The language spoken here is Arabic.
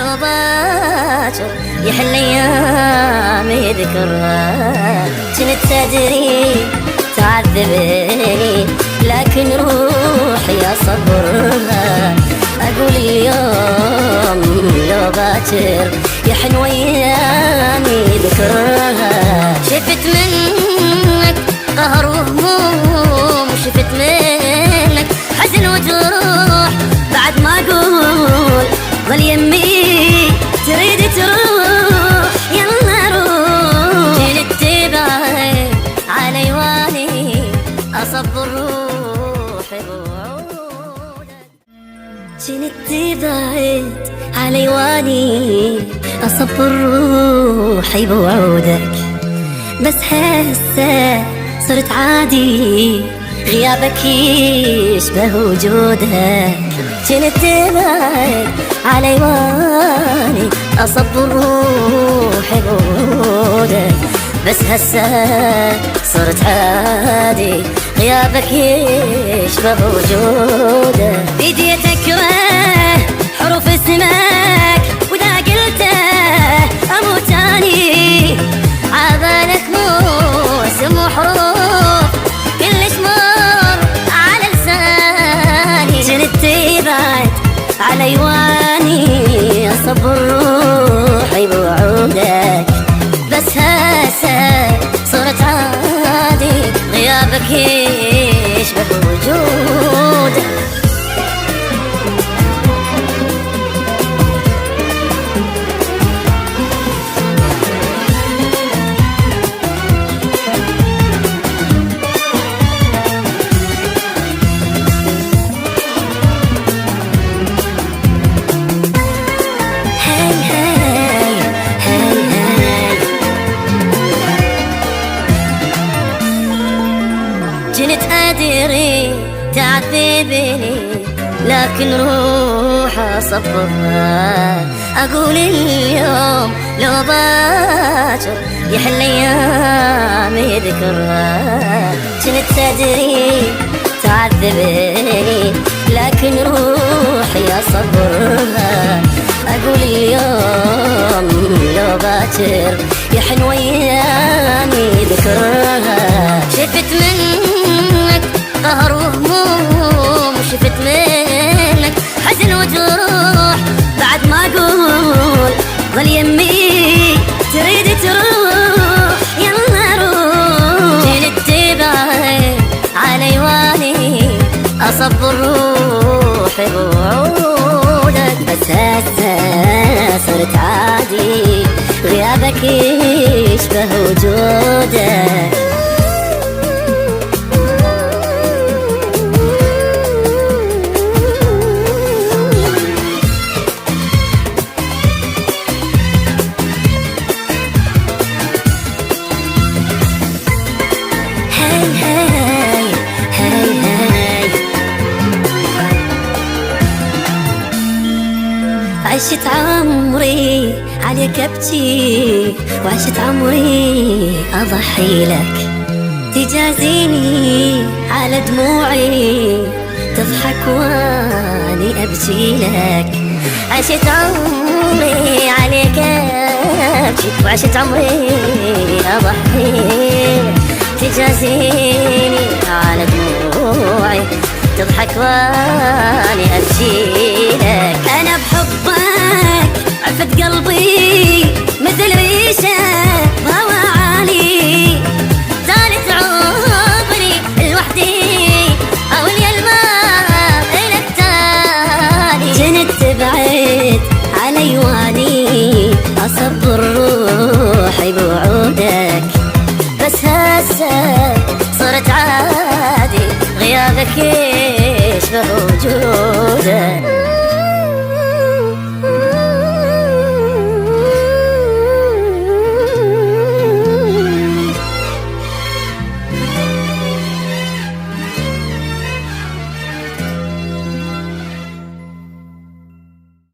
لو باكر يحل ايامي ذكرها. كنت تدري تعذبني لكن روحي اصبرها. اقول اليوم لو باكر يحن ايامي ذكرها. شفت منك قهر وهموم، شفت منك حزن وجروح، بعد ما اقول ظل يمي تريد تروح. يلا روح. كنت تبعد علي واني اصبر روحي بوعودك. كنت تبعد علي واني اصبر روحي بوعودك. بس هسه صرت عادي غيابك يشبه وجودك. كنت تبعد علي واني اصبر روحي بوعودك. بس هسه صرت عادي غيابك يشبه وجودك. بديت اكره حروف اسمك واذا قلته اموت اني. عبالك مو اسم وحروف كلش مر على لساني. كنت تبعد علي واني اصبر روحي بوعودك. بس هسه صرت عادي غيابك يشبه وجودك. كنت أدري تعذبني لكن روح أصبرها. أقول اليوم لو باكر يحل أيامي ذكرها. كنت تدري تعذبني لكن روحي أصبرها. أقول اليوم لو باكر يحن أيامي ذكرها. شفت منك قهر وهموم، شفت منك حزن وجروح، بعد ما اقول ظل يمي تريد تروح. يلا روح. كنت تبعد علي واني اصبر روحي بوعودك. بس هسه صرت عادي غيابك يشبه وجودك. عشت عمري عليك ابكي وعشت عمري اضحي لك. تجازيني على دموعي تضحك واني ابكي لك. عشت عمري عليك ابكي وعشت عمري اضحي لك. تجازيني على دموعي تضحك واني ابكي لك. انا بحبك عفت قلبي مثل ريشه ضوى عالي. زالت عمري لوحدي اولي الماء الى التالي. كنت تبعد علي واني اصبر روحي بوعودك. بس هسه صرت عادي غيابك يشبه وجودك.